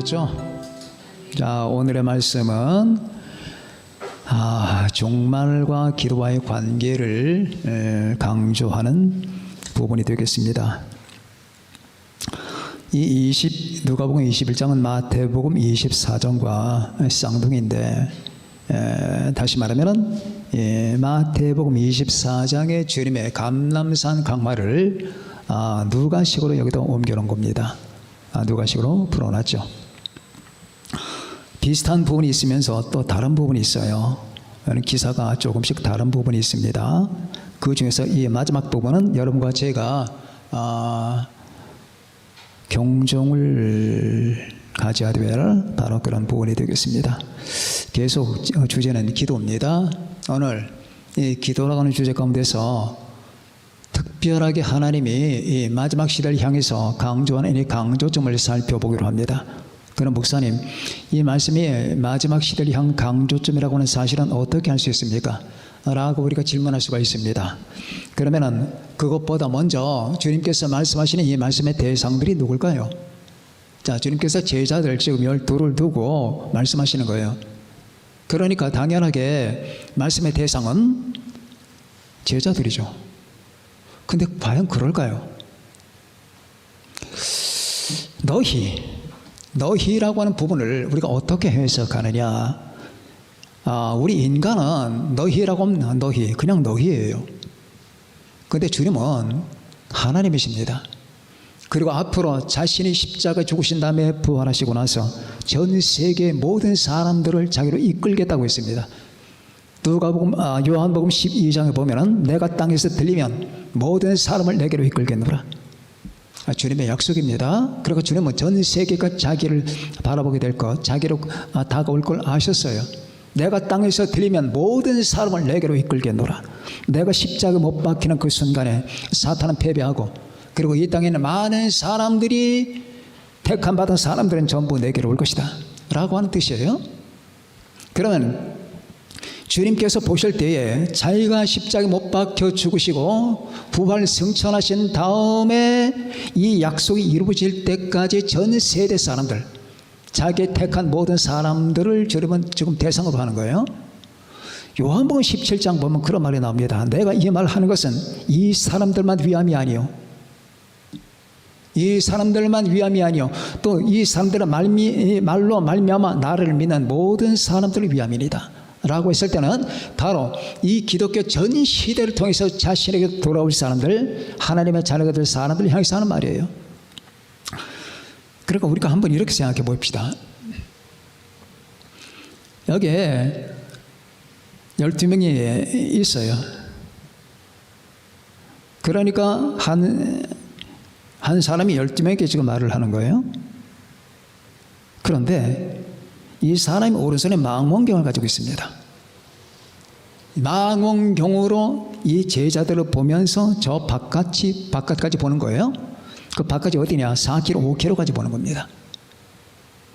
준비되셨죠? 자, 오늘의 말씀은 종말과 기도와의 관계를 강조하는 부분이 되겠습니다. 이 누가복음 21장은 마태복음 24장과 쌍둥이인데, 다시 말하면 마태복음 24장의 주님의 감람산 강화를 누가식으로 여기다 옮겨놓은 겁니다. 누가식으로 풀어놨죠. 비슷한 부분이 있으면서 또 다른 부분이 있어요. 기사가 조금씩 다른 부분이 있습니다. 그 중에서 이 마지막 부분은 여러분과 제가 경종을 가져야 될 바로 그런 부분이 되겠습니다. 계속 주제는 기도입니다. 오늘 이 기도라고 하는 주제 가운데서 특별하게 하나님이 이 마지막 시대를 향해서 강조하는 이 강조점을 살펴보기로 합니다. 그럼 목사님, 이 말씀이 마지막 시대를 향한 강조점이라고 하는 사실은 어떻게 할 수 있습니까? 라고 우리가 질문할 수가 있습니다. 그러면은 그것보다 먼저 주님께서 말씀하시는 이 말씀의 대상들이 누굴까요? 자, 주님께서 제자들 지금 12를 두고 말씀하시는 거예요. 그러니까 당연하게 말씀의 대상은 제자들이죠. 근데 과연 그럴까요? 너희라고 하는 부분을 우리가 어떻게 해석하느냐? 우리 인간은 너희라고 하면 너희, 그냥 너희예요. 근데 주님은 하나님이십니다. 그리고 앞으로 자신이 십자가 죽으신 다음에 부활하시고 나서 전 세계 모든 사람들을 자기로 이끌겠다고 했습니다. 요한복음 12장에 보면은 내가 땅에서 들리면 모든 사람을 내게로 이끌겠노라. 주님의 약속입니다. 그리고 주님은 전 세계가 자기를 바라보게 될 것, 자기로 다가올 걸 아셨어요. 내가 땅에서 들리면 모든 사람을 내게로 이끌겠노라. 내가 십자가 못 박히는 그 순간에 사탄은 패배하고, 그리고 이 땅에 있는 많은 사람들이, 택함 받은 사람들은 전부 내게로 올 것이다 라고 하는 뜻이에요. 그러면 주님께서 보실 때에 자기가 십자가에 못 박혀 죽으시고 부활 승천하신 다음에 이 약속이 이루어질 때까지 전 세대 사람들, 자기의 택한 모든 사람들을 주님은 지금 대상으로 하는 거예요. 요한복음 17장 보면 그런 말이 나옵니다. 내가 이 말을 하는 것은 이 사람들만 위함이 아니요, 이 사람들만 위함이 아니요, 또 이 사람들의 말로 말미암아 나를 믿는 모든 사람들을 위함이니다 라고 했을 때는 바로 이 기독교 전 시대를 통해서 자신에게 돌아올 사람들, 하나님의 자녀가 될 사람들을 향해서 하는 말이에요. 그러니까 우리가 한번 이렇게 생각해 봅시다. 여기에 12명이 있어요. 그러니까 한 사람이 12명에게 지금 말을 하는 거예요. 그런데 이 사람이 오른손에 망원경을 가지고 있습니다. 망원경으로 이 제자들을 보면서 저 바깥까지 보는 거예요. 그 바깥이 어디냐? 4km, 5km까지 보는 겁니다.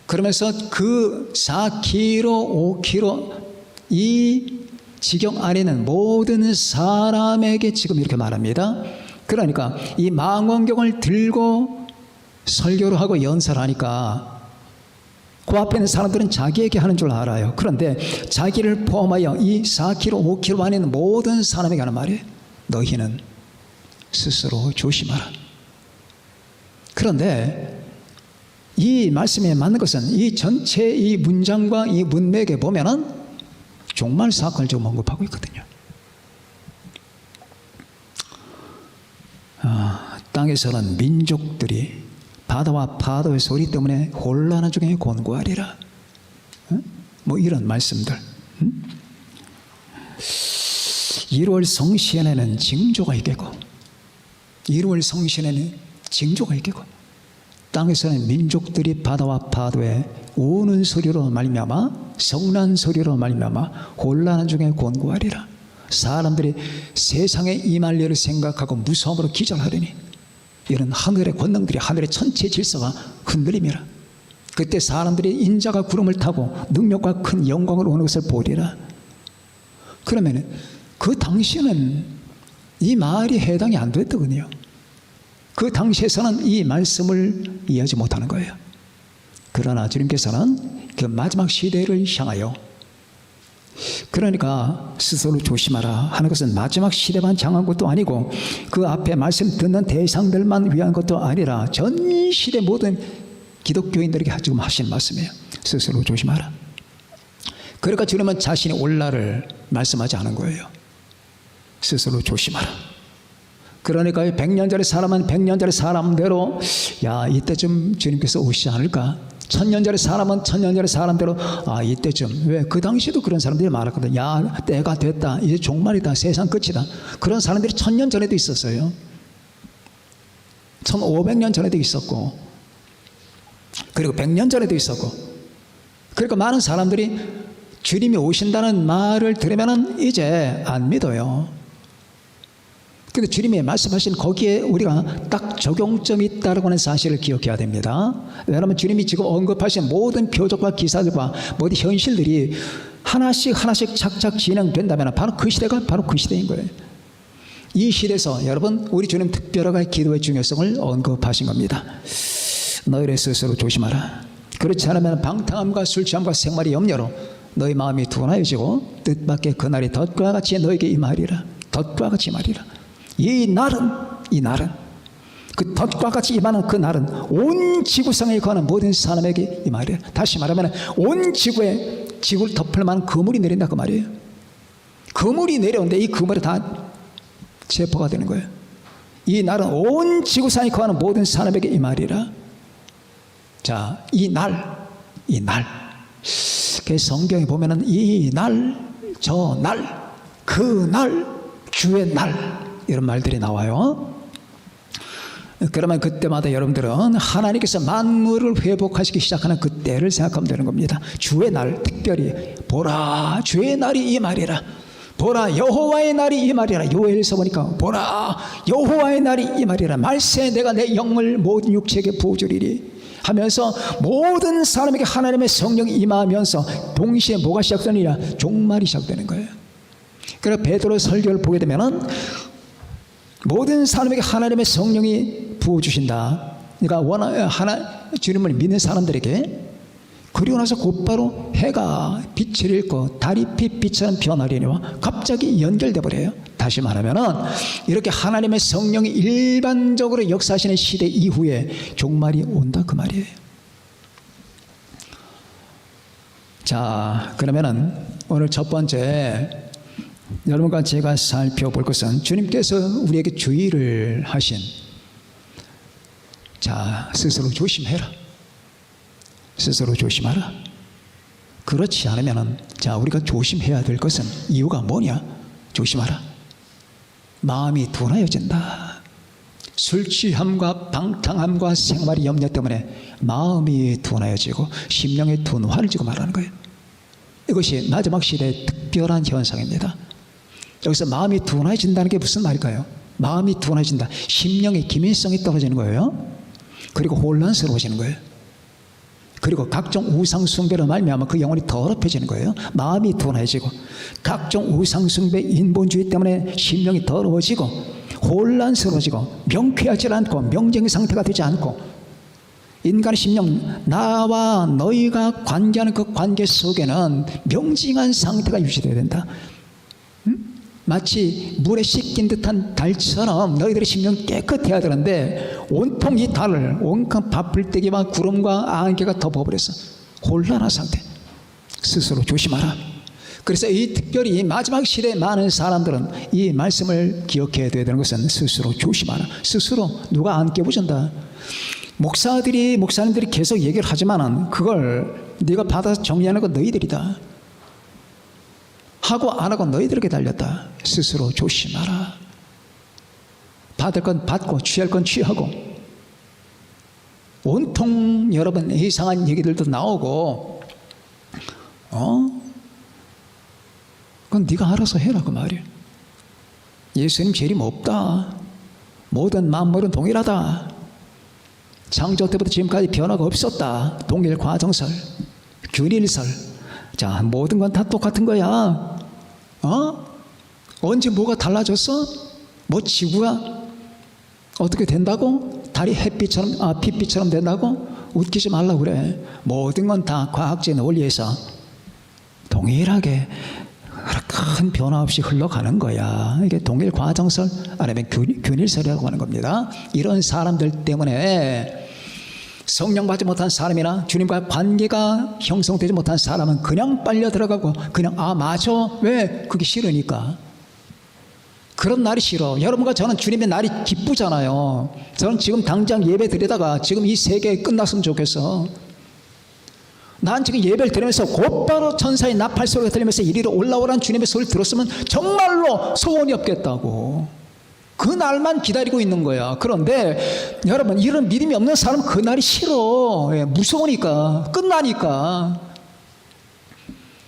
그러면서 그 4km, 5km 이 지경 안에는 모든 사람에게 지금 이렇게 말합니다. 그러니까 이 망원경을 들고 설교를 하고 연설을 하니까 그 앞에 있는 사람들은 자기에게 하는 줄 알아요. 그런데 자기를 포함하여 이 4km, 5km 안에 있는 모든 사람에게 하는 말이에요. 너희는 스스로 조심하라. 그런데 이 말씀에 맞는 것은 이 전체 이 문장과 이 문맥에 보면은 종말 사건을 지금 언급하고 있거든요. 땅에서는 민족들이 바다와 파도의 소리 때문에 혼란한 중에 곤고하리라. 뭐 이런 말씀들. 1월 성신에는 징조가 있겠고, 1월 성신에는 징조가 있겠고, 땅에서는 민족들이 바다와 파도에 우는 소리로 말미암아, 성난 소리로 말미암아 혼란한 중에 곤고하리라. 사람들이 세상에 임할 일을 생각하고 무서움으로 기절하려니 이런 하늘의 권능들이, 하늘의 전체 질서가 흔들림이라. 그때 사람들이 인자가 구름을 타고 능력과 큰 영광을 오는 것을 보리라. 그러면 그 당시에는 이 말이 해당이 안 됐더군요. 그 당시에서는 이 말씀을 이해하지 못하는 거예요. 그러나 주님께서는 그 마지막 시대를 향하여, 그러니까 스스로 조심하라 하는 것은 마지막 시대만 향한 것도 아니고 그 앞에 말씀 듣는 대상들만 위한 것도 아니라 전 시대 모든 기독교인들에게 지금 하신 말씀이에요. 스스로 조심하라. 그러니까 주님은 자신이 올 날을 말씀하지 않은 거예요. 스스로 조심하라. 그러니까 100년 전의 사람은 100년 전의 사람대로 이때쯤 주님께서 오시지 않을까. 1000년 전의 사람은 1000년 전의 사람대로 이때쯤. 왜? 그 당시에도 그런 사람들이 많았거든. 때가 됐다, 이제 종말이다, 세상 끝이다. 그런 사람들이 1000년 전에도 있었어요. 1500년 전에도 있었고, 그리고 100년 전에도 있었고. 그러니까 많은 사람들이 주님이 오신다는 말을 들으면 이제 안 믿어요. 근데 주님이 말씀하신 거기에 우리가 딱 적용점이 있다고 하는 사실을 기억해야 됩니다. 왜냐하면 주님이 지금 언급하신 모든 표적과 기사들과 모든 현실들이 하나씩 착착 진행된다면 바로 그 시대가 바로 그 시대인 거예요. 이 시대에서 여러분, 우리 주님 특별하게 기도의 중요성을 언급하신 겁니다. 너희를 스스로 조심하라. 그렇지 않으면 방탕함과 술 취함과 생활의 염려로 너희 마음이 둔하여지고 뜻밖의 그날이 덫과 같이 너에게 임하리라. 덫과 같이 임하리라. 이 날은 그 덫과 같이 임하는 그 날은 온 지구상에 거하는 모든 사람에게 임하리라. 다시 말하면 온 지구에 지구를 덮을 만한 그물이 내린다 그 말이에요. 그물이 내려오는데 이 그물이 다 체포가 되는 거예요. 이 날은 온 지구상에 거하는 모든 사람에게 임하리라. 자, 이 날. 그 성경에 보면은 이 날, 저 날, 그 날, 주의 날, 이런 말들이 나와요. 그러면 그때마다 여러분들은 하나님께서 만물을 회복하시기 시작하는 그때를 생각하면 되는 겁니다. 주의 날, 특별히 보라, 주의 날이 이 말이라. 보라, 여호와의 날이 이 말이라. 요엘서 보니까 보라, 여호와의 날이 이 말이라. 말세 내가 내 영을 모든 육체에게 부어주리리 하면서 모든 사람에게 하나님의 성령이 임하면서 동시에 뭐가 시작되느냐? 종말이 시작되는 거예요. 그래서 베드로 설교를 보게 되면은 모든 사람에게 하나님의 성령이 부어주신다. 그러니까 주님을 믿는 사람들에게. 그리고 나서 곧바로 해가 빛을 잃고 달이 빛처럼 변하리니와 갑자기 연결돼 버려요. 다시 말하면은 이렇게 하나님의 성령이 일반적으로 역사하시는 시대 이후에 종말이 온다 그 말이에요. 자, 그러면은 오늘 첫 번째 여러분과 제가 살펴볼 것은 주님께서 우리에게 주의를 하신, 자, 스스로 조심해라. 스스로 조심하라. 그렇지 않으면은, 자, 우리가 조심해야 될 것은 이유가 뭐냐? 조심하라. 마음이 둔하여진다. 술 취함과 방탕함과 생활의 염려 때문에 마음이 둔하여지고 심령의 둔화를 지고 말하는 거예요. 이것이 마지막 시대의 특별한 현상입니다. 여기서 마음이 둔해진다는 게 무슨 말일까요? 마음이 둔해진다. 심령의 기민성이 떨어지는 거예요. 그리고 혼란스러워지는 거예요. 그리고 각종 우상 숭배로 말미암아 그 영혼이 더럽혀지는 거예요. 마음이 둔해지고 각종 우상 숭배 인본주의 때문에 심령이 더러워지고 혼란스러워지고 명쾌하지 않고 명쟁의 상태가 되지 않고 인간의 심령, 나와 너희가 관계하는 그 관계 속에는 명징한 상태가 유지되어야 된다. 마치 물에 씻긴 듯한 달처럼 너희들의 심령이 깨끗해야 되는데 온통 이 달을 온갖 바풀떼기와 구름과 안개가 덮어버려서 혼란한 상태. 스스로 조심하라. 그래서 이 특별히 마지막 시대에 많은 사람들은 이 말씀을 기억해야 되는 것은 스스로 조심하라. 스스로 누가 안 깨부준다. 목사님들이 계속 얘기를 하지만은 그걸 네가 받아서 정리하는 건 너희들이다. 하고 안 하고 너희들에게 달렸다. 스스로 조심하라. 받을 건 받고 취할 건 취하고 온통 여러분 이상한 얘기들도 나오고 그건 네가 알아서 해라 그 말이에요. 예수님 재림 없다. 모든 만물은 동일하다. 창조 때부터 지금까지 변화가 없었다. 동일 과정설, 균일설. 자, 모든 건 다 똑같은 거야. 언제 뭐가 달라졌어? 뭐 지구가 어떻게 된다고? 달이 햇빛처럼, 빛빛처럼 된다고? 웃기지 말라고 그래. 모든 건 다 과학적인 원리에서 동일하게 큰 변화 없이 흘러가는 거야. 이게 동일 과정설 아니면 균일설이라고 하는 겁니다. 이런 사람들 때문에 성령 받지 못한 사람이나 주님과 관계가 형성되지 못한 사람은 그냥 빨려 들어가고 그냥 맞아. 왜? 그게 싫으니까. 그런 날이 싫어. 여러분과 저는 주님의 날이 기쁘잖아요. 저는 지금 당장 예배 드리다가 지금 이 세계 끝났으면 좋겠어. 난 지금 예배를 들으면서 곧바로 천사의 나팔 소리가 들리면서 이리로 올라오라는 주님의 소리를 들었으면 정말로 소원이 없겠다고. 그 날만 기다리고 있는 거야. 그런데 여러분, 이런 믿음이 없는 사람은 그 날이 싫어. 무서우니까, 끝나니까.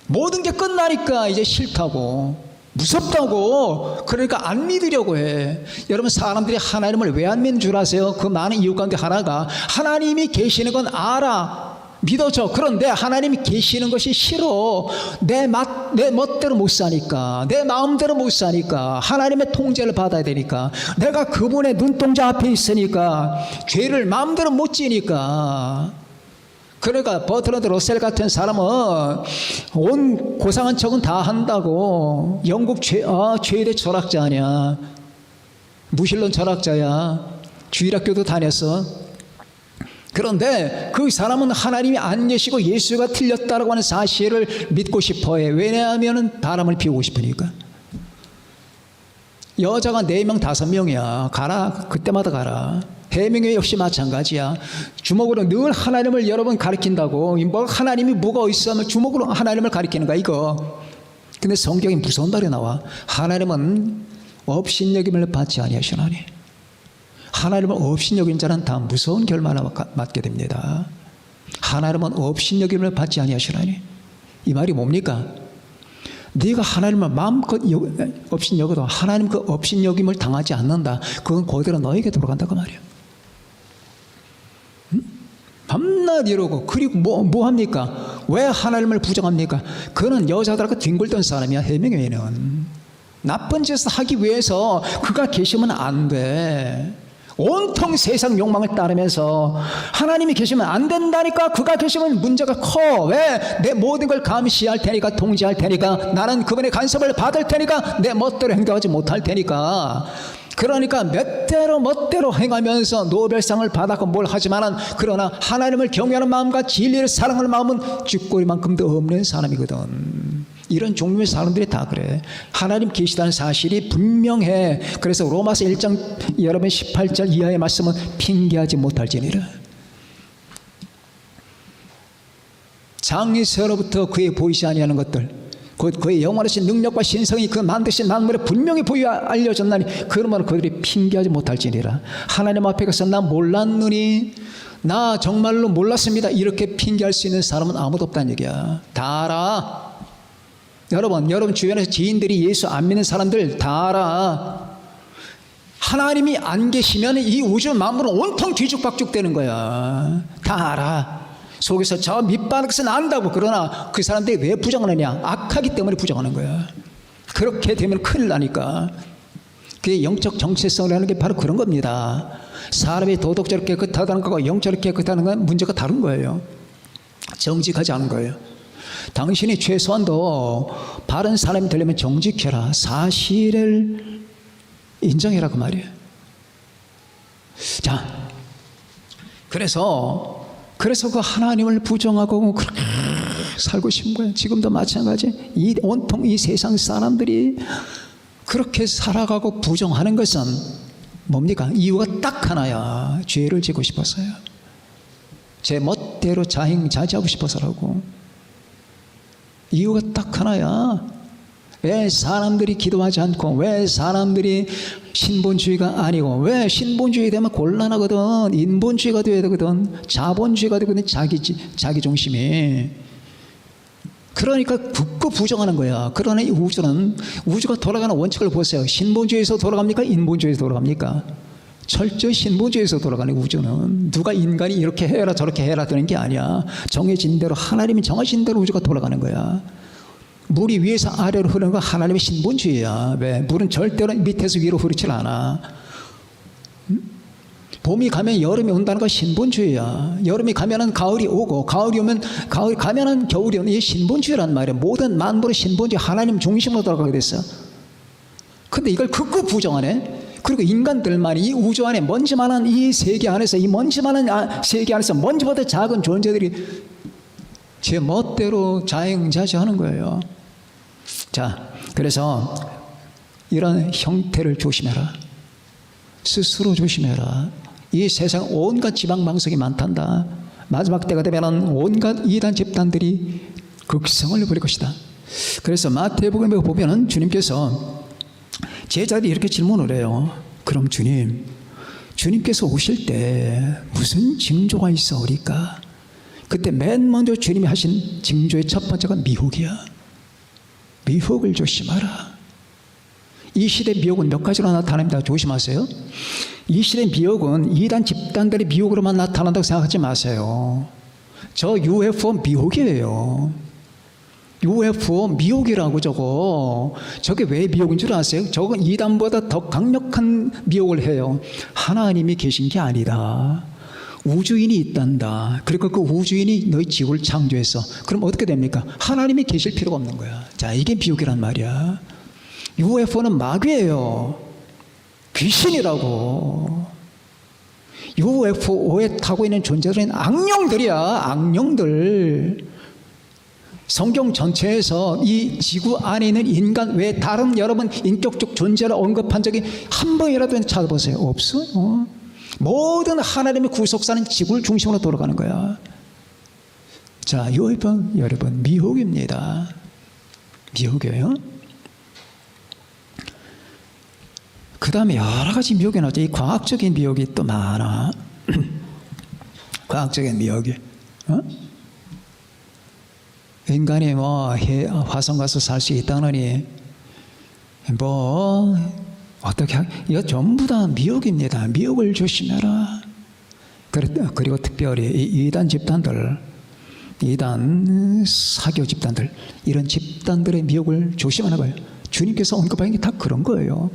모든 게 끝나니까 이제 싫다고, 무섭다고. 그러니까 안 믿으려고 해. 여러분, 사람들이 하나님을 왜 안 믿는 줄 아세요? 그 많은 이유 가운데 하나가 하나님이 계시는 건 알아, 믿어져. 그런데 하나님이 계시는 것이 싫어. 내 멋대로 못 사니까, 내 마음대로 못 사니까, 하나님의 통제를 받아야 되니까, 내가 그분의 눈동자 앞에 있으니까, 죄를 마음대로 못 지니까. 그러니까 버트런드 러셀 같은 사람은 온 고상한 척은 다 한다고. 영국 최대 철학자 아니야. 무신론 철학자야. 주일학교도 다녔어. 그런데 그 사람은 하나님이 안 계시고 예수가 틀렸다라고 하는 사실을 믿고 싶어해. 왜냐하면 바람을 피우고 싶으니까. 여자가 4명 5명이야. 가라. 그때마다 가라. 해명회 역시 마찬가지야. 주먹으로 늘 하나님을 여러분 가리킨다고. 하나님이 뭐가 있어 하면 주먹으로 하나님을 가리키는 거야 이거. 근데 성경에 무서운 말이 나와. 하나님은 업신여김을 받지 아니하시나니. 하나님을 업신여긴 자는 다 무서운 결말을 맞게 됩니다. 하나님은 업신여김을 받지 아니하시나니. 이 말이 뭡니까? 네가 하나님을 마음껏 업신여겨도 하나님 그 업신여김을 당하지 않는다. 그건 그대로 너에게 돌아간다고 말이야. 밤낮 이러고. 그리고 뭐 합니까? 왜 하나님을 부정합니까? 그는 여자들하고 뒹굴던 사람이야. 해명회는 나쁜 짓을 하기 위해서 그가 계시면 안 돼. 온통 세상 욕망을 따르면서 하나님이 계시면 안 된다니까. 그가 계시면 문제가 커. 왜? 내 모든 걸 감시할 테니까, 통제할 테니까, 나는 그분의 간섭을 받을 테니까, 내 멋대로 행동하지 못할 테니까. 그러니까 멋대로 행하면서 노벨상을 받았고 뭘 하지만은, 그러나 하나님을 경외하는 마음과 진리를 사랑하는 마음은 쥐꼬리만큼도 없는 사람이거든. 이런 종류의 사람들이 다 그래. 하나님 계시다는 사실이 분명해. 그래서 로마서 1장 여러분 18절 이하의 말씀은 핑계하지 못할지니라. 장세로부터 그의 보이지 아니하는 것들, 곧 그의 영원하신 능력과 신성이 그 만드신 만물에 분명히 보여 알려졌나니 그러므로 그들이 핑계하지 못할지니라. 하나님 앞에 가서 나 몰랐느니, 나 정말로 몰랐습니다, 이렇게 핑계할 수 있는 사람은 아무도 없다는 얘기야. 다 알아. 여러분 주변에서 지인들이 예수 안 믿는 사람들 다 알아. 하나님이 안 계시면 이 우주 만물은 온통 뒤죽박죽 되는 거야. 다 알아. 속에서 저 밑바닥 것은 안다고. 그러나 그 사람들이 왜 부정하느냐? 악하기 때문에 부정하는 거야. 그렇게 되면 큰일 나니까. 그게 영적 정체성이라는 게 바로 그런 겁니다. 사람이 도덕적으로 깨끗하다는 거고 영적으로 깨끗하다는 건 문제가 다른 거예요. 정직하지 않은 거예요. 당신이 최소한도 바른 사람이 되려면 정직해라. 사실을 인정해라 그 말이에요. 자, 그래서 그 하나님을 부정하고 그렇게 살고 싶은 거예요. 지금도 마찬가지. 온통 이 세상 사람들이 그렇게 살아가고 부정하는 것은 뭡니까? 이유가 딱 하나야. 죄를 지고 싶어서요. 제 멋대로 자행자지하고 싶어서라고. 이유가 딱 하나야. 왜 사람들이 기도하지 않고, 왜 사람들이 신본주의가 아니고, 왜 신본주의 되면 곤란하거든. 인본주의가 돼야 되거든. 자본주의가 되거든. 자기 중심이. 그러니까 굳고 부정하는 거야. 그러나 이 우주가 돌아가는 원칙을 보세요. 신본주의에서 돌아갑니까? 인본주의에서 돌아갑니까? 철저히 신본주의에서 돌아가는 우주는. 누가 인간이 이렇게 해라 저렇게 해라 되는 게 아니야. 정해진 대로, 하나님이 정하신 대로 우주가 돌아가는 거야. 물이 위에서 아래로 흐르는 건 하나님의 신본주의야. 왜? 물은 절대로 밑에서 위로 흐르질 않아. 봄이 가면 여름이 온다는 거 신본주의야. 여름이 가면은 가을이 오고, 가을이 오면 가을이 가면은 겨울이 오는 이 신본주의란 말이야. 모든 만물의 신본주의, 하나님 중심으로 돌아가게 됐어. 근데 이걸 극구 부정하네. 그리고 인간들만이 이 우주 안에 먼지만한 이 세계 안에서, 이 먼지만한 세계 안에서 먼지보다 작은 존재들이 제 멋대로 자행자재하는 거예요. 자, 그래서 이런 형태를 조심해라. 스스로 조심해라. 이 세상 온갖 지방방석이 많단다. 마지막 때가 되면 온갖 이단 집단들이 극성을 부릴 것이다. 그래서 마태복음에 보면은 주님께서 제자들이 이렇게 질문을 해요. 그럼 주님께서 오실 때 무슨 징조가 있어오리까? 그때 맨 먼저 주님이 하신 징조의 첫 번째가 미혹이야. 미혹을 조심하라. 이 시대 미혹은 몇 가지로 나타납니다. 조심하세요. 이 시대 미혹은 이단 집단들의 미혹으로만 나타난다고 생각하지 마세요. 저 UFO 미혹이에요. UFO 미혹이라고 저거. 저게 왜 미혹인 줄 아세요? 저건 이단보다 더 강력한 미혹을 해요. 하나님이 계신 게 아니다. 우주인이 있단다. 그리고 그 우주인이 너희 지구를 창조했어. 그럼 어떻게 됩니까? 하나님이 계실 필요가 없는 거야. 자, 이게 미혹이란 말이야. UFO는 마귀예요. 귀신이라고. UFO에 타고 있는 존재들은 악령들이야. 악령들. 성경 전체에서 이 지구 안에 있는 인간 외에 다른 여러분 인격적 존재를 언급한 적이 한 번이라도 찾아보세요. 없어요. 모든 하나님의 구속사는 지구를 중심으로 돌아가는 거야. 자, 여러분 미혹입니다. 미혹이에요. 그 다음에 여러 가지 미혹이 나오죠. 이 과학적인 미혹이 또 많아. 과학적인 미혹이. 인간이 화성 가서 살 수 있다느니 어떻게 이거 전부 다 미혹입니다. 미혹을 조심해라. 그리고 특별히 이 이단 집단들, 이단 사교 집단들, 이런 집단들의 미혹을 조심하는 거예요. 주님께서 언급하는 게 다 그런 거예요.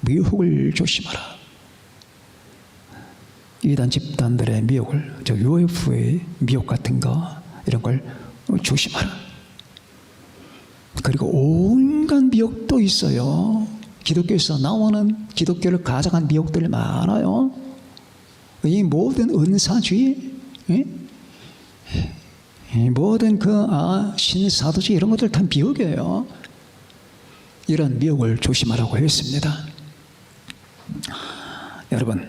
미혹을 조심하라. 이단 집단들의 미혹을, 저 UFO의 미혹 같은 거 이런 걸 조심하라. 그리고 온갖 미혹도 있어요. 기독교에서 나오는 기독교를 가장한 미혹들이 많아요. 이 모든 은사주의, 모든 신사도주의 이런 것들 다 미혹이에요. 이런 미혹을 조심하라고 했습니다. 여러분,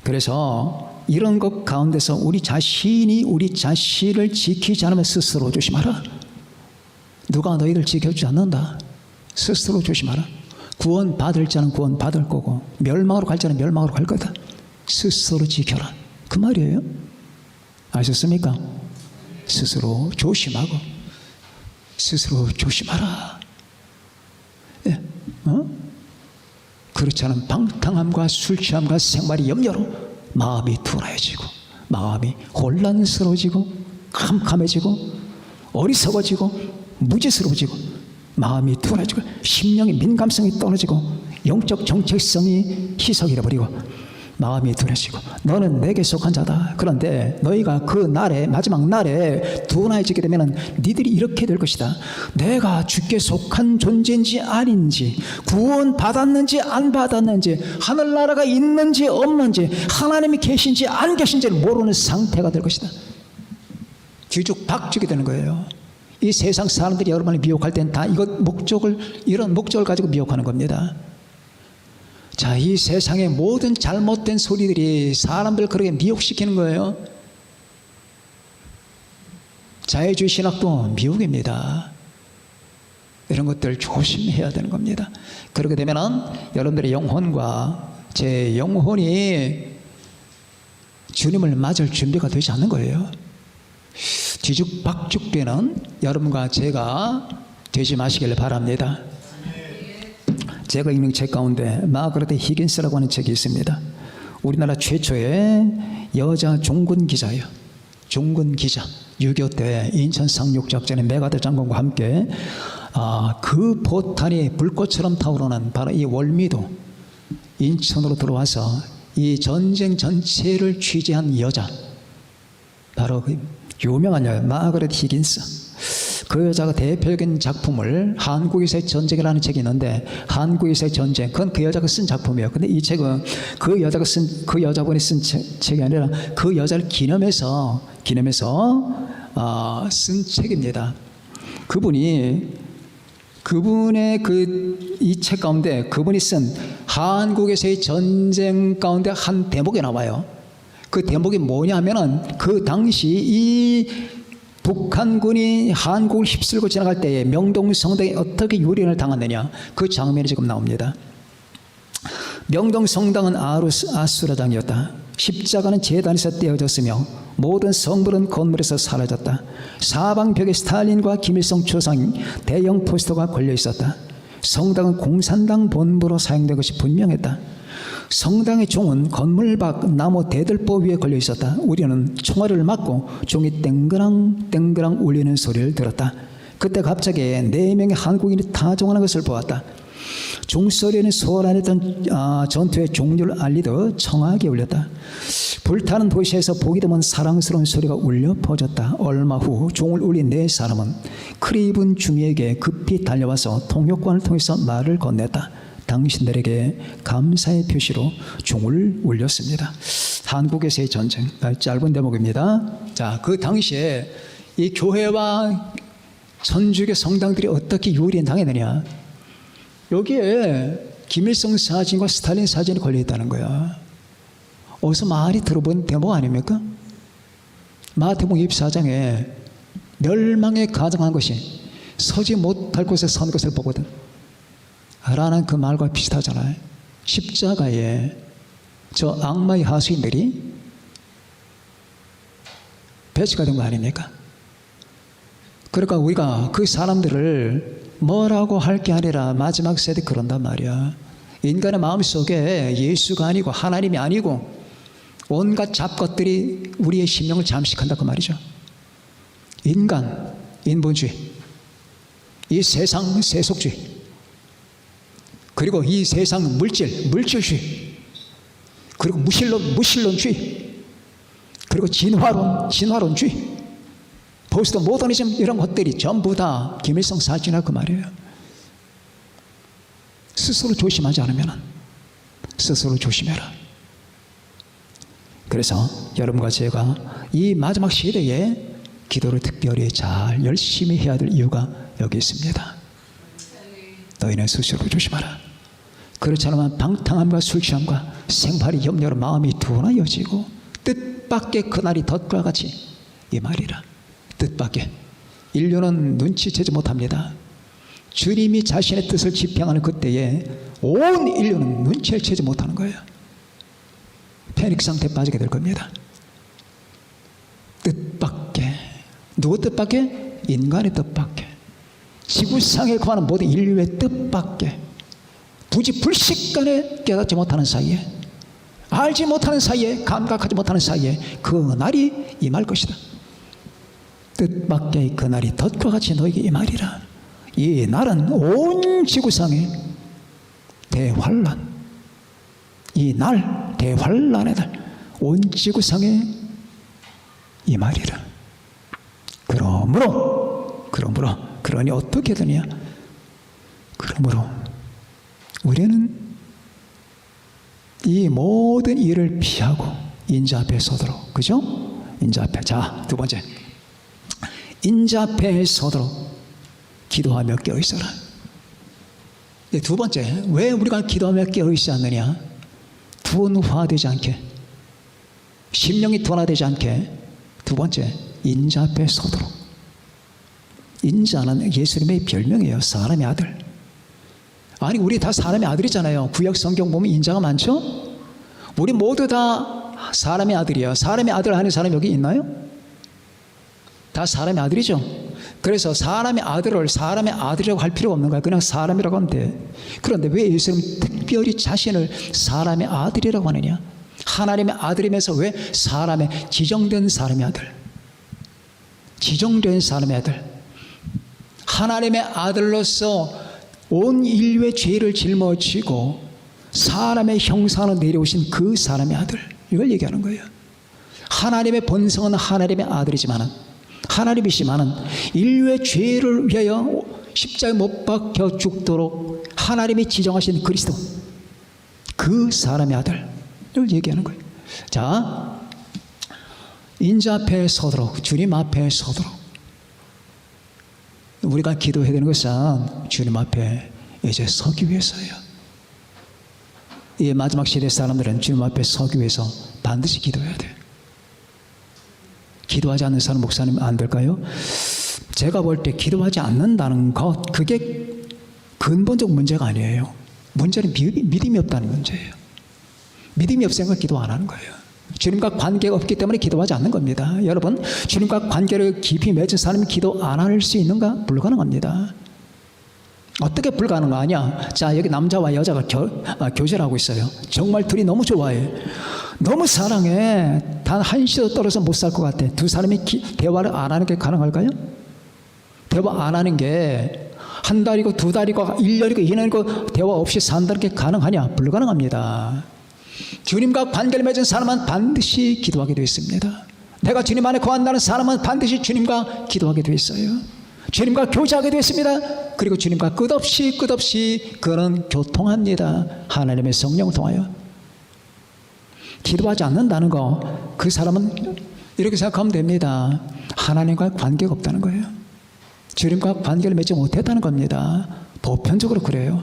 그래서 이런 것 가운데서 우리 자신이 우리 자신을 지키지 않으면 스스로 조심하라. 누가 너희를 지켜주지 않는다. 스스로 조심하라. 구원 받을 자는 구원 받을 거고 멸망으로 갈 자는 멸망으로 갈 거다. 스스로 지켜라. 그 말이에요. 아셨습니까? 스스로 조심하고 스스로 조심하라. 예. 그렇지 않은 방탕함과 술 취함과 생활이 염려로 마음이 둔해지고 마음이 혼란스러워지고 캄캄해지고 어리석어지고 무지스러워지고 마음이 둔해지고 심령의 민감성이 떨어지고 영적 정체성이 희석이 되어버리고 마음이 둔해지고 너는 내게 속한 자다. 그런데 너희가 그 날에 마지막 날에 둔해지게 되면 니들이 이렇게 될 것이다. 내가 주께 속한 존재인지 아닌지, 구원 받았는지 안 받았는지, 하늘나라가 있는지 없는지, 하나님이 계신지 안 계신지를 모르는 상태가 될 것이다. 뒤죽박죽이 되는 거예요. 이 세상 사람들이 여러분을 미혹할 때는 다 이런 목적을 가지고 미혹하는 겁니다. 자, 이 세상의 모든 잘못된 소리들이 사람들을 그렇게 미혹시키는 거예요. 자유주의 신학도 미혹입니다. 이런 것들 조심해야 되는 겁니다. 그렇게 되면은 여러분들의 영혼과 제 영혼이 주님을 맞을 준비가 되지 않는 거예요. 뒤죽박죽 되는 여러분과 제가 되지 마시길 바랍니다. 제가 읽는 책 가운데 마그레트 히긴스라고 하는 책이 있습니다. 우리나라 최초의 여자 종군 기자예요. 종군 기자. 6.25 때 인천 상륙작전의 메가드 장군과 함께 그 포탄이 불꽃처럼 타오르는 바로 이 월미도 인천으로 들어와서 이 전쟁 전체를 취재한 여자, 바로 그 유명한 여자 마거렛 히긴스. 그 여자가 대표적인 작품을 한국에서의 전쟁이라는 책이 있는데, 한국에서의 전쟁, 그건 그 여자가 쓴 작품이에요. 근데 이 책은 그 여자분이 쓴 책이 아니라 그 여자를 기념해서 쓴 책입니다. 그분의 이 책 가운데 그분이 쓴 한국에서의 전쟁 가운데 한 대목이 나와요. 그 대목이 뭐냐면은, 그 당시 이 북한군이 한국을 휩쓸고 지나갈 때에 명동성당에 어떻게 유린을 당했느냐, 그 장면이 지금 나옵니다. 명동성당은 아수라장이었다. 십자가는 제단에서 떼어졌으며 모든 성물은 건물에서 사라졌다. 사방벽에 스탈린과 김일성 초상 대형 포스터가 걸려 있었다. 성당은 공산당 본부로 사용된 것이 분명했다. 성당의 종은 건물 밖 나무 대들보 위에 걸려 있었다. 우리는 총알을 맞고 종이 땡그랑 땡그랑 울리는 소리를 들었다. 그때 갑자기 4명의 한국인이 타종하는 것을 보았다. 종소리는 소란했던 전투의 종류를 알리듯 청하게 울렸다. 불타는 도시에서 보기 드문 사랑스러운 소리가 울려 퍼졌다. 얼마 후 종을 울린 4사람은 크리 입은 중위에게 급히 달려와서 통역관을 통해서 말을 건넸다. 당신들에게 감사의 표시로 종을 울렸습니다. 한국에서의 전쟁, 짧은 대목입니다. 자, 그 당시에 이 교회와 천주교 성당들이 어떻게 유린당했느냐, 여기에 김일성 사진과 스탈린 사진이 걸려 있다는 거야. 어디서 많이 들어본 대목 아닙니까? 마태복음 24장에 멸망에 가증한 것이 서지 못할 곳에 선 것을 보거든 라는 그 말과 비슷하잖아요. 십자가에 저 악마의 하수인들이 배치가 된 거 아닙니까? 그러니까 우리가 그 사람들을 뭐라고 할 게 아니라 마지막 세대 그런단 말이야. 인간의 마음속에 예수가 아니고 하나님이 아니고 온갖 잡것들이 우리의 심령을 잠식한다 그 말이죠. 인간, 인본주의, 이 세상 세속주의, 그리고 이 세상 물질주의, 그리고 무신론주의, 그리고 진화론주의, 포스트 모더니즘, 이런 것들이 전부 다 김일성 사진이라 그 말이에요. 스스로 조심하지 않으면 스스로 조심해라. 그래서 여러분과 제가 이 마지막 시대에 기도를 특별히 잘 열심히 해야 될 이유가 여기 있습니다. 너희는 스스로 조심하라. 그렇지 않으면 방탕함과 술취함과 생활이 염려로 마음이 둔하여지고 뜻밖의 그날이 덫과 같이 이 말이라. 뜻밖의. 인류는 눈치채지 못합니다. 주님이 자신의 뜻을 집행하는 그때에 온 인류는 눈치를 채지 못하는 거예요. 패닉 상태에 빠지게 될 겁니다. 뜻밖의. 누구 뜻밖의? 인간의 뜻밖의. 지구상에 거하는 모든 인류의 뜻밖의. 부지불식간에 깨닫지 못하는 사이에, 알지 못하는 사이에, 감각하지 못하는 사이에 그 날이 임할 것이다. 뜻밖의 그 날이 덫과 같이 너에게 임하리라. 이 날은 온 지구상의 대환란, 이 날, 대환란의 날, 온 지구상에 임하리라. 그러니 어떻게 되냐? 그러므로 우리는 이 모든 일을 피하고 인자 앞에 서도록, 그죠? 인자 앞에. 자, 두 번째, 인자 앞에 서도록 기도하며 깨어있어라. 두 번째, 왜 우리가 기도하며 깨어있지 않느냐? 둔화되지 않게, 심령이 둔화되지 않게. 두 번째, 인자 앞에 서도록. 인자는 예수님의 별명이에요. 사람의 아들. 아니, 우리 다 사람의 아들이잖아요. 구약 성경 보면 인자가 많죠? 우리 모두 다 사람의 아들이에요. 사람의 아들 아닌 사람이 여기 있나요? 다 사람의 아들이죠. 그래서 사람의 아들을 사람의 아들이라고 할 필요가 없는 거야. 그냥 사람이라고 하면 돼. 그런데 왜 예수님은 특별히 자신을 사람의 아들이라고 하느냐? 하나님의 아들이면서 왜 사람의 지정된 사람의 아들, 지정된 사람의 아들, 하나님의 아들로서 온 인류의 죄를 짊어지고 사람의 형상으로 내려오신 그 사람의 아들, 이걸 얘기하는 거예요. 하나님의 본성은 하나님의 아들이지만은, 하나님이시만은 인류의 죄를 위하여 십자가에 못 박혀 죽도록 하나님이 지정하신 그리스도, 그 사람의 아들을 얘기하는 거예요. 자, 인자 앞에 서도록, 주님 앞에 서도록 우리가 기도해야 되는 것은 주님 앞에 이제 서기 위해서예요. 이 마지막 시대 사람들은 주님 앞에 서기 위해서 반드시 기도해야 돼요. 기도하지 않는 사람 목사님 안 될까요? 제가 볼 때 기도하지 않는다는 것, 그게 근본적 문제가 아니에요. 문제는 믿음이 없다는 문제예요. 믿음이 없으니까 기도 안 하는 거예요. 주님과 관계가 없기 때문에 기도하지 않는 겁니다. 여러분, 주님과 관계를 깊이 맺은 사람이 기도 안 할 수 있는가? 불가능합니다. 어떻게 불가능하냐? 자, 여기 남자와 여자가 교제를 하고 있어요. 정말 둘이 너무 좋아해. 너무 사랑해. 단 한시도 떨어져 못 살 것 같아. 두 사람이 대화를 안 하는 게 가능할까요? 대화 안 하는 게 한 달이고 두 달이고 1년이고 2년이고 대화 없이 산다는 게 가능하냐? 불가능합니다. 주님과 관계를 맺은 사람은 반드시 기도하게 되어 있습니다. 내가 주님 안에 거한다는 사람은 반드시 주님과 기도하게 되어 있어요. 주님과 교제하게 되어 있습니다. 그리고 주님과 끝없이 그는 교통합니다. 하나님의 성령을 통하여. 기도하지 않는다는 거, 그 사람은 이렇게 생각하면 됩니다. 하나님과 관계가 없다는 거예요. 주님과 관계를 맺지 못했다는 겁니다. 보편적으로 그래요.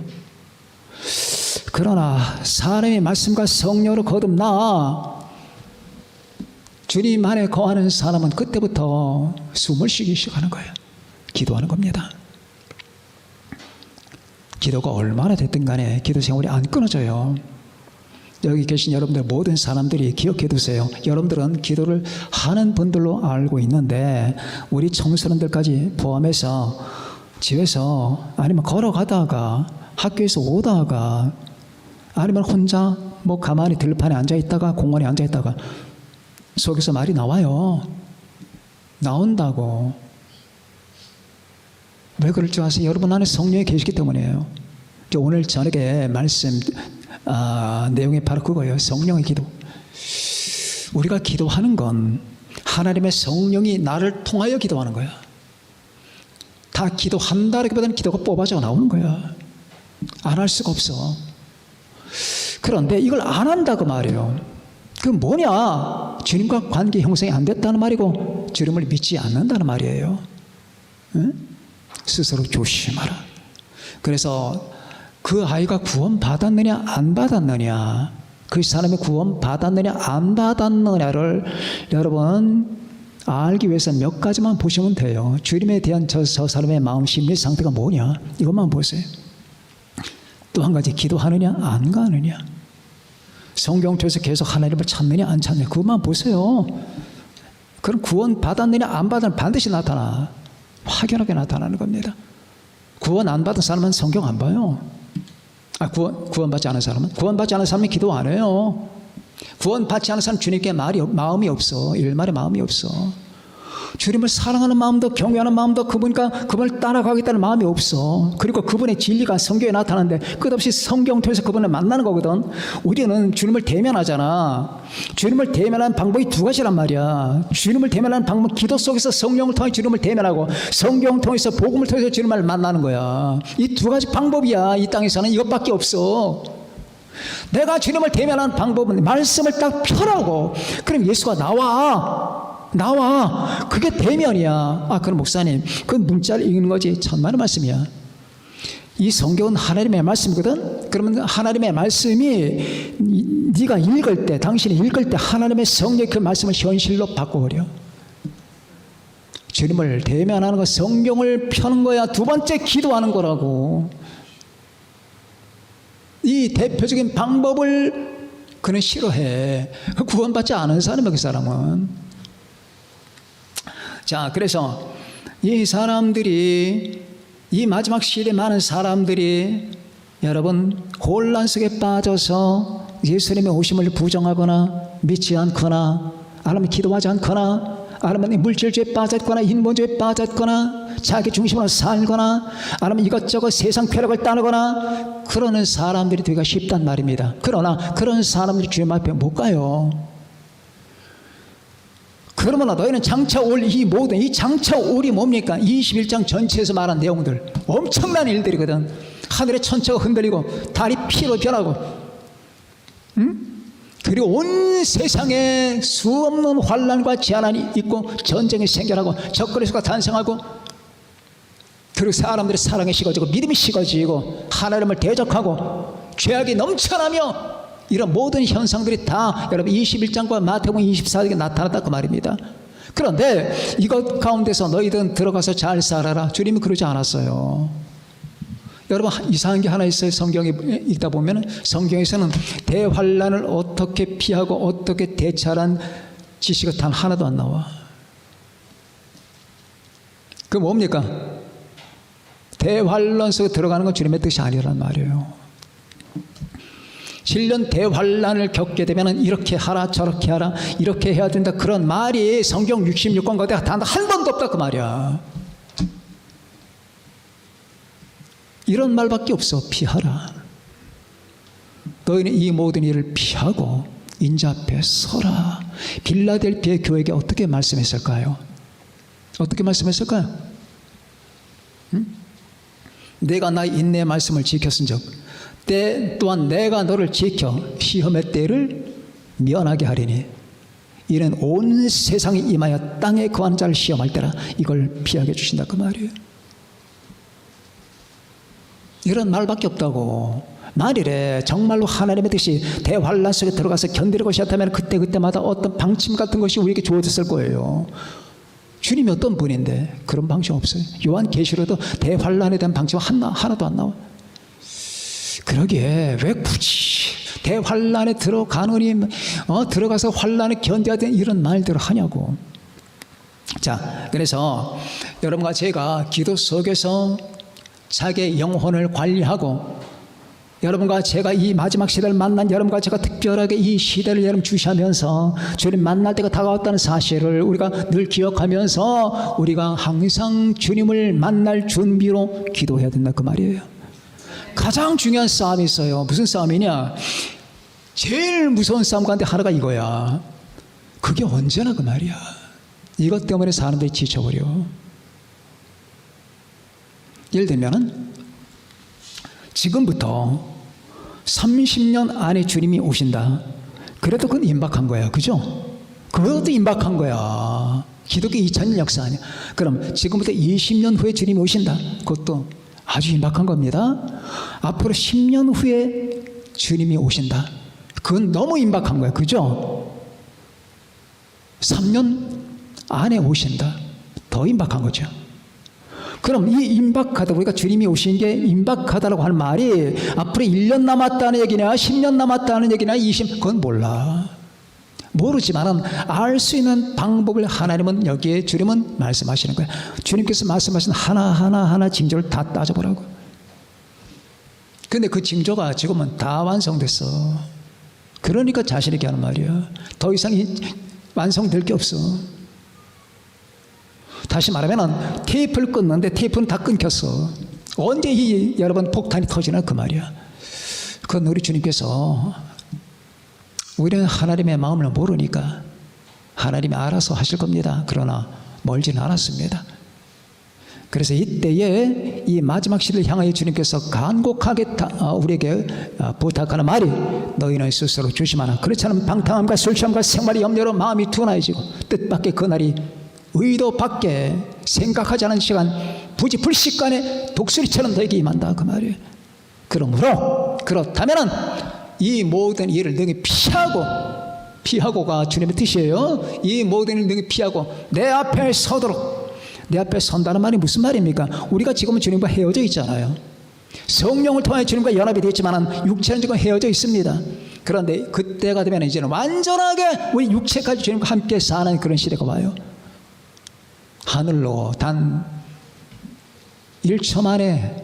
그러나 사람의 말씀과 성령으로 거듭나 주님 안에 거하는 사람은 그때부터 숨을 쉬기 시작하는 거예요. 기도하는 겁니다. 기도가 얼마나 됐든 간에 기도 생활이 안 끊어져요. 여기 계신 여러분들 모든 사람들이 기억해 두세요. 여러분들은 기도를 하는 분들로 알고 있는데 우리 청소년들까지 포함해서 집에서 아니면 걸어가다가 학교에서 오다가 아니면 혼자 뭐 가만히 들판에 앉아있다가 공원에 앉아있다가 속에서 말이 나와요. 나온다고. 왜 그럴 줄 아세요? 여러분 안에 성령이 계시기 때문이에요. 오늘 저녁에 말씀 내용이 바로 그거예요. 성령의 기도. 우리가 기도하는 건 하나님의 성령이 나를 통하여 기도하는 거야. 다 기도한다기보다는 기도가 뽑아져 나오는 거야. 안 할 수가 없어. 그런데 이걸 안 한다고 말이에요. 그 뭐냐? 주님과 관계 형성이 안 됐다는 말이고 주님을 믿지 않는다는 말이에요. 응? 스스로 조심하라. 그래서 그 아이가 구원 받았느냐 안 받았느냐, 그 사람이 구원 받았느냐 안 받았느냐를 여러분 알기 위해서 몇 가지만 보시면 돼요. 주님에 대한 저 사람의 마음 심리 상태가 뭐냐, 이것만 보세요. 또 한 가지, 기도하느냐 안 가느냐, 성경통에서 계속 하나님을 찾느냐 안 찾느냐, 그것만 보세요. 그럼 구원 받았느냐 안 받았느냐 반드시 나타나. 확연하게 나타나는 겁니다. 구원 안 받은 사람은 성경 안 봐요. 구원받지 않은 사람은? 구원받지 않은 사람이 기도 안 해요. 구원받지 않은 사람은 주님께 마음이 없어. 일말의 마음이 없어. 주님을 사랑하는 마음도, 경외하는 마음도, 그분을 따라가겠다는 마음이 없어. 그리고 그분의 진리가 성경에 나타나는데 끝없이 성경 통해서 그분을 만나는 거거든. 우리는 주님을 대면하잖아. 주님을 대면하는 방법이 두 가지란 말이야. 주님을 대면하는 방법, 기도 속에서 성령을 통해 주님을 대면하고, 성경 통해서 복음을 통해서 주님을 만나는 거야. 이 두 가지 방법이야. 이 땅에서는 이것밖에 없어. 내가 주님을 대면하는 방법은 말씀을 딱 펴라고. 그럼 예수가 나와. 그게 대면이야. 그럼 목사님, 그 문자를 읽는 거지. 천만의 말씀이야. 이 성경은 하나님의 말씀이거든. 그러면 하나님의 말씀이 네가 읽을 때, 당신이 읽을 때 하나님의 성령이 그 말씀을 현실로 바꿔버려. 주님을 대면하는 거, 성경을 펴는 거야. 두 번째, 기도하는 거라고. 이 대표적인 방법을 그는 싫어해. 구원받지 않은 사람이야, 그 사람은. 자, 그래서 이 사람들이, 이 마지막 시대에 많은 사람들이 여러분 혼란 속에 빠져서 예수님의 오심을 부정하거나 믿지 않거나, 아니면 기도하지 않거나, 아니면 물질주의에 빠졌거나 인본주의에 빠졌거나 자기 중심으로 살거나 아니면 이것저것 세상 쾌락을 따르거나 그러는 사람들이 되기가 쉽단 말입니다. 그러나 그런 사람들이 주님 앞에 못 가요. 그러면 너희는 장차 올 이 모든 이 장차 올이 뭡니까? 21장 전체에서 말한 내용들 엄청난 일들이거든. 하늘의 천체가 흔들리고 달이 피로 변하고 그리고 온 세상에 수없는 환난과 재난이 있고 전쟁이 생겨나고 적그리스도가 탄생하고 그리고 사람들의 사랑이 식어지고 믿음이 식어지고 하나님을 대적하고 죄악이 넘쳐나며 이런 모든 현상들이 다 여러분 21장과 마태복음 24장에 나타났다 그 말입니다. 그런데 이것 가운데서 너희들은 들어가서 잘 살아라. 주님이 그러지 않았어요. 여러분 이상한 게 하나 있어요. 성경에 읽다 보면 성경에서는 대환란을 어떻게 피하고 어떻게 대처하는 지시가 단 하나도 안 나와. 그 뭡니까? 대환란 속에 들어가는 건 주님의 뜻이 아니라는 말이에요. 7년 대환란을 겪게 되면 이렇게 하라 저렇게 하라 이렇게 해야 된다 그런 말이 성경 66권 가운데 단 한 번도 없다 그 말이야. 이런 말밖에 없어. 피하라. 너희는 이 모든 일을 피하고 인자 앞에 서라. 빌라델피아 교회에게 어떻게 말씀했을까요? 어떻게 말씀했을까요? 내가 나의 인내의 말씀을 지켰은즉 때 또한 내가 너를 지켜 시험의 때를 면하게 하리니 이는 온 세상이 임하여 땅에 거하는 자를 시험할 때라. 이걸 피하게 주신다 그 말이에요. 이런 말밖에 없다고. 만일에 정말로 하나님의 뜻이 대환란 속에 들어가서 견디는 것이 었다면 그때마다 어떤 방침 같은 것이 우리에게 주어졌을 거예요. 주님이 어떤 분인데 그런 방침 없어요. 요한계시록에도 대환란에 대한 방침 하나도 안 나와. 그러기에 왜 굳이 대환란에 들어가느니 들어가서 환란을 견뎌야 되는 이런 말들을 하냐고. 자, 그래서 여러분과 제가 기도 속에서 자기의 영혼을 관리하고 여러분과 제가 이 마지막 시대를 만난 여러분과 제가 특별하게 이 시대를 여러분 주시하면서 주님 만날 때가 다가왔다는 사실을 우리가 늘 기억하면서 우리가 항상 주님을 만날 준비로 기도해야 된다 그 말이에요. 가장 중요한 싸움이 있어요. 무슨 싸움이냐? 제일 무서운 싸움 가운데 하나가 이거야. 그게 언제나 그 말이야. 이것 때문에 사람들이 지쳐버려. 예를 들면은 지금부터 30년 안에 주님이 오신다. 그래도 그건 임박한 거야. 그죠? 그것도 임박한 거야. 기독교 2000년 역사 아니야. 그럼 지금부터 20년 후에 주님이 오신다. 그것도 아주 임박한 겁니다. 앞으로 10년 후에 주님이 오신다. 그건 너무 임박한 거야. 그죠? 3년 안에 오신다. 더 임박한 거죠. 그럼 이 임박하다, 우리가 주님이 오신 게 임박하다라고 하는 말이 앞으로 1년 남았다는 얘기냐 10년 남았다는 얘기냐 20, 그건 몰라. 모르지만 알 수 있는 방법을 하나님은 여기에 주님은 말씀하시는 거야. 주님께서 말씀하신 하나하나 징조를 다 따져보라고. 근데 그 징조가 지금은 다 완성됐어. 그러니까 자신있게 하는 말이야. 더 이상 완성될 게 없어. 다시 말하면 테이프를 끊는데 테이프는 다 끊겼어. 언제 여러분 폭탄이 터지나 그 말이야. 그건 우리 주님께서 우리는 하나님의 마음을 모르니까 하나님이 알아서 하실 겁니다. 그러나 멀지는 않았습니다. 그래서 이때에 이 마지막 시대를 향하여 주님께서 간곡하게 우리에게 부탁하는 말이 너희는 스스로 조심하라. 그렇지 않으면 방탕함과 술 취함과 생활의 염려로 마음이 둔해지고 뜻밖의 그날이 의도밖에 생각하지 않은 시간 부지불식간에 독수리처럼 너에게 임한다 그 말이에요. 그러므로 그렇다면 이 모든 일을 능히 피하고가 주님의 뜻이에요. 이 모든 일을 능히 피하고 내 앞에 서도록. 내 앞에 선다는 말이 무슨 말입니까? 우리가 지금은 주님과 헤어져 있잖아요. 성령을 통해 주님과 연합이 됐지만 육체는 지금 헤어져 있습니다. 그런데 그때가 되면 이제는 완전하게 우리 육체까지 주님과 함께 사는 그런 시대가 와요. 하늘로 단 1초 만에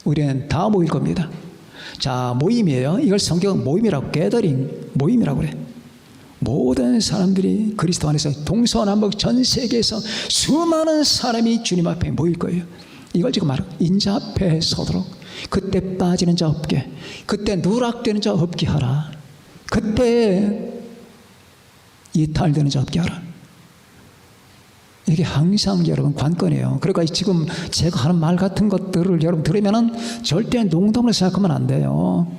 우리는 다 모일 겁니다. 자, 모임이에요. 이걸 성경은 모임이라고, 게더링, 모임이라고 그래. 모든 사람들이 그리스도 안에서 동서남북 전 세계에서 수많은 사람이 주님 앞에 모일 거예요. 이걸 지금 말하고 인자 앞에 서도록 그때 빠지는 자 없게, 그때 누락되는 자 없게 하라. 그때 이탈되는 자 없게 하라. 이게 항상 여러분 관건이에요. 그러니까 지금 제가 하는 말 같은 것들을 여러분 들으면은 절대 농담으로 생각하면 안 돼요.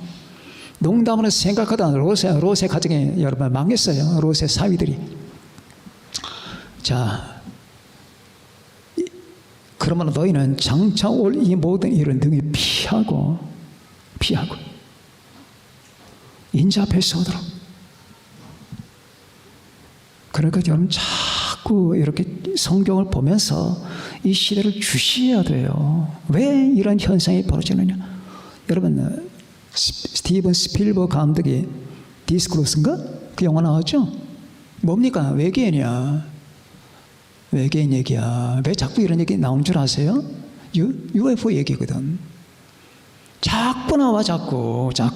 농담으로 생각하다 롯의 가정이 여러분 망했어요. 롯의 사위들이. 자, 그러면 너희는 장차 올 이 모든 일을 능히 피하고 인자 앞에 서도록. 그러니까 여러분 자꾸 이렇게 성경을 보면서 이 시대를 주시해야 돼요. 왜 이런 현상이 벌어지느냐? 여러분 스티븐 스필버그 감독이 디스크로스인가? 그 영화 나왔죠? 뭡니까? 외계인이야. 외계인 얘기야. 왜 자꾸 이런 얘기 나온 줄 아세요? UFO 얘기거든. 자꾸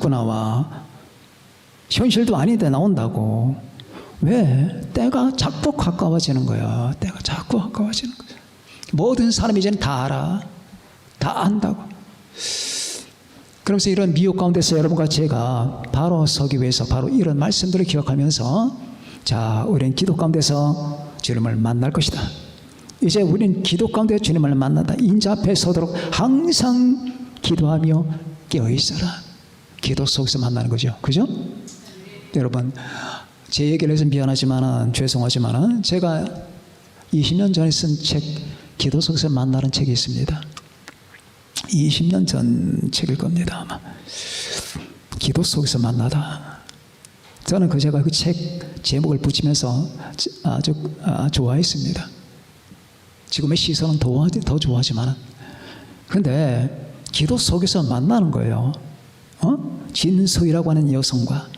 나와. 현실도 아닌데 나온다고. 왜? 때가 자꾸 가까워지는 거야. 때가 자꾸 가까워지는 거야. 모든 사람이 이제는 다 알아. 다 안다고. 그러면서 이런 미혹 가운데서 여러분과 제가 바로 서기 위해서 바로 이런 말씀들을 기억하면서 자, 우리는 기도 가운데서 주님을 만날 것이다. 이제 우리는 기도 가운데 주님을 만난다. 인자 앞에 서도록 항상 기도하며 깨어있어라. 기도 속에서 만나는 거죠. 그죠? 여러분, 제 얘기를 해서 미안하지만은, 죄송하지만은, 제가 20년 전에 쓴 책, 기도 속에서 만나는 책이 있습니다. 20년 전 책일 겁니다, 아마. 기도 속에서 만나다. 저는 제가 그 책 제목을 붙이면서 아주 좋아했습니다. 지금의 시선은 더 좋아하지만은. 근데 기도 속에서 만나는 거예요. 진소희라고 하는 여성과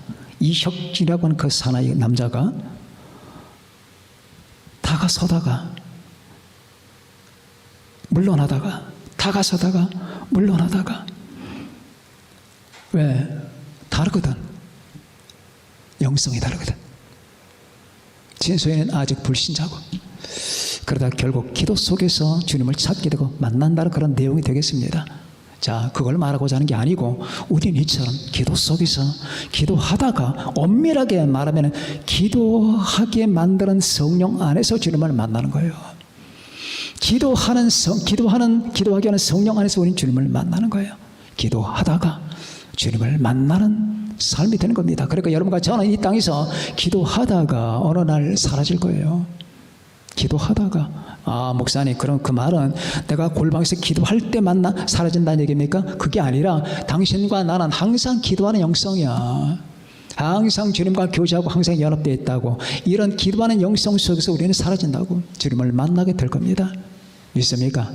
이혁진이라고 하는 그 사나이 남자가 다가서다가 물러나다가 다가서다가 물러나다가 왜? 다르거든. 영성이 다르거든. 진소희는 아직 불신자고 그러다 결국 기도 속에서 주님을 찾게 되고 만난다는 그런 내용이 되겠습니다. 자, 그걸 말하고자 하는 게 아니고 우리는 이처럼 기도 속에서 기도하다가 엄밀하게 말하면 기도하게 만드는 성령 안에서 주님을 만나는 거예요. 기도하게 하는 성령 안에서 우리는 주님을 만나는 거예요. 기도하다가 주님을 만나는 삶이 되는 겁니다. 그러니까 여러분과 저는 이 땅에서 기도하다가 어느 날 사라질 거예요. 기도하다가 목사님 그럼 그 말은 내가 골방에서 기도할 때 만나 사라진다는 얘기입니까? 그게 아니라 당신과 나는 항상 기도하는 영성이야. 항상 주님과 교제하고 항상 연합되어 있다고. 이런 기도하는 영성 속에서 우리는 사라진다고. 주님을 만나게 될 겁니다. 믿습니까?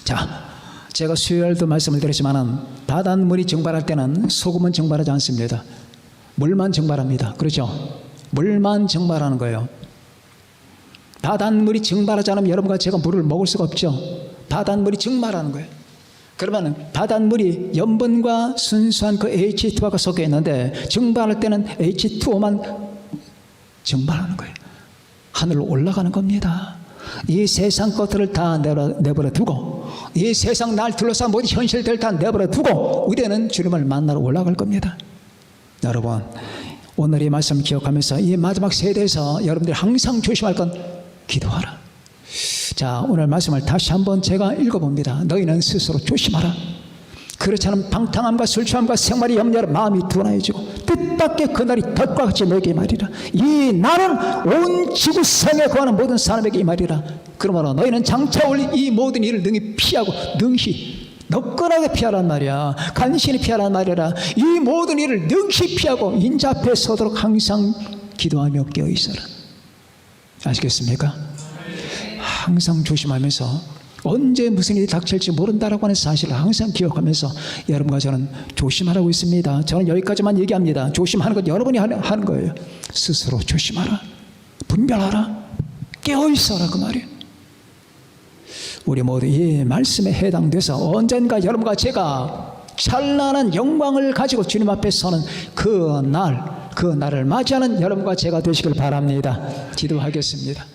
자, 제가 수요일도 말씀을 드렸지만은 바닷물이 증발할 때는 소금은 증발하지 않습니다. 물만 증발합니다. 그렇죠? 물만 증발하는 거예요. 바닷물이 증발하지 않으면 여러분과 제가 물을 먹을 수가 없죠. 바닷물이 증발하는 거예요. 그러면 바닷물이 염분과 순수한 그 H2O가 섞여 있는데 증발할 때는 H2O만 증발하는 거예요. 하늘로 올라가는 겁니다. 이 세상 것들을 다 내버려 두고 이 세상 날 둘러싼 모든 현실들 다 내버려 두고 우리는 주님을 만나러 올라갈 겁니다. 여러분, 오늘 이 말씀 기억하면서 이 마지막 세대에서 여러분들이 항상 조심할 건 기도하라. 자, 오늘 말씀을 다시 한번 제가 읽어봅니다. 너희는 스스로 조심하라. 그렇지 않으면 방탕함과 술 취함과 생활이 염려로 마음이 둔하여지고 뜻밖의 그날이 덫과 같이 너에게 말이라. 이 날은 온 지구상에 거하는 모든 사람에게 이 말이라. 그러므로 너희는 장차 올 이 모든 일을 능히 피하고 능히 너끈하게 피하란 말이야. 간신히 피하란 말이라. 이 모든 일을 능히 피하고 인자 앞에 서도록 항상 기도하며 깨어있어라. 아시겠습니까? 항상 조심하면서 언제 무슨 일이 닥칠지 모른다라고 하는 사실을 항상 기억하면서 여러분과 저는 조심하라고 있습니다. 저는 여기까지만 얘기합니다. 조심하는 건 여러분이 하는 거예요. 스스로 조심하라. 분별하라. 깨어있어라 그 말이에요. 우리 모두 이 말씀에 해당돼서 언젠가 여러분과 제가 찬란한 영광을 가지고 주님 앞에 서는 그 날 그 날을 맞이하는 여러분과 제가 되시길 바랍니다. 기도하겠습니다.